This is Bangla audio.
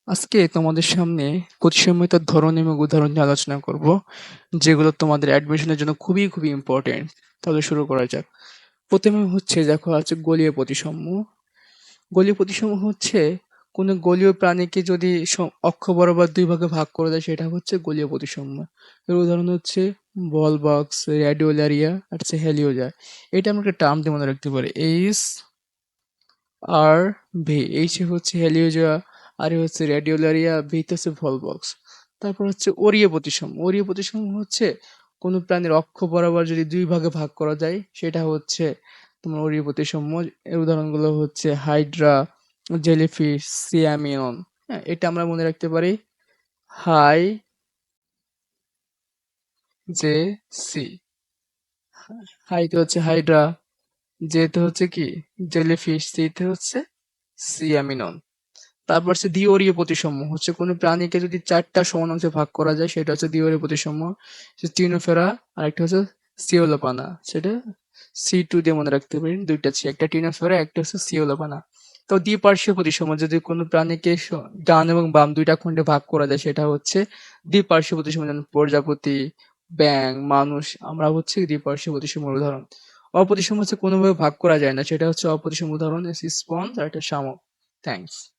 আজকে তোমাদের সামনে প্রতিসাম্যতার ধরন এবং উদাহরণ নিয়ে আলোচনা করব, যেগুলো তোমাদের অ্যাডমিশনের জন্য খুবই খুবই ইম্পর্টেন্ট। তাহলে শুরু করা যাক। প্রথমে হচ্ছে দেখো আছে গলীয় প্রতিসাম্য। গলীয় প্রতিসাম্য হচ্ছে কোনো গলীয় প্রাণীকে যদি অক্ষ বরাবর দুই ভাগে ভাগ করে দেয়, সেটা হচ্ছে গলীয় প্রতিসাম্য। এর উদাহরণ হচ্ছে বল বক্স, রেডিওলারিয়া আর হচ্ছে হেলিওজা। এটা আমরা একটা টার্ম দিয়ে মনে রাখতে পারি, এইচ আর ভি। এইচ হচ্ছে হেলিওজা, আর এ হচ্ছে রেডিওলারিয়া, ভি তে হচ্ছে ভলবক্স। তারপর হচ্ছে ওরিয় প্রতিসাম্য। ওরিয় প্রতিসাম্য হচ্ছে কোনো প্রাণীর অক্ষ বরাবর যদি দুই ভাগে ভাগ করা যায়, সেটা হচ্ছে তোমার ওরিয় প্রতিসাম্য। এর উদাহরণগুলো হচ্ছে হাইড্রা, জেলিফিশ, সিয়ামিয়ন। হ্যাঁ, এটা আমরা মনে রাখতে পারি হাই জে সি। হাইতে হচ্ছে হাইড্রা, জেতে হচ্ছে কি জেলিফিশ, সিতে হচ্ছে সিয়ামিনন। তারপর হচ্ছে দ্বিঅরীয় প্রতিসাম্য হচ্ছে কোনো প্রাণীকে যদি চারটা সমান অংশে ভাগ করা যায়, সেটা হচ্ছে দ্বিঅরীয় প্রতিসাম্য। টিনোফেরা, আর একটা হচ্ছে সিওলোপানা, সেটা C2 দিয়ে মনে রাখতে পারেন। দুইটা আছে, একটা টিনোফেরা, একটা হচ্ছে সিওলোপানা। তো দ্বিপার্শ্বীয় প্রতিসাম্য, যদি কোনো প্রাণীকে ডান এবং বাম দুইটা খণ্ডে ভাগ করা যায়, সেটা হচ্ছে দ্বিপার্শ্বীয় প্রতিসাম্য। যেমন প্রজাপতি, ব্যাঙ, মানুষ, আমরা হচ্ছে দ্বিপার্শ্বীয় প্রতিসাম্যের উদাহরণ। অপ্রতিসাম্য হচ্ছে কোনোভাবে ভাগ করা যায় না, সেটা হচ্ছে অপ্রতিসাম্য উদাহরণ স্পঞ্জ আর একটা শামুক। থ্যাংকস।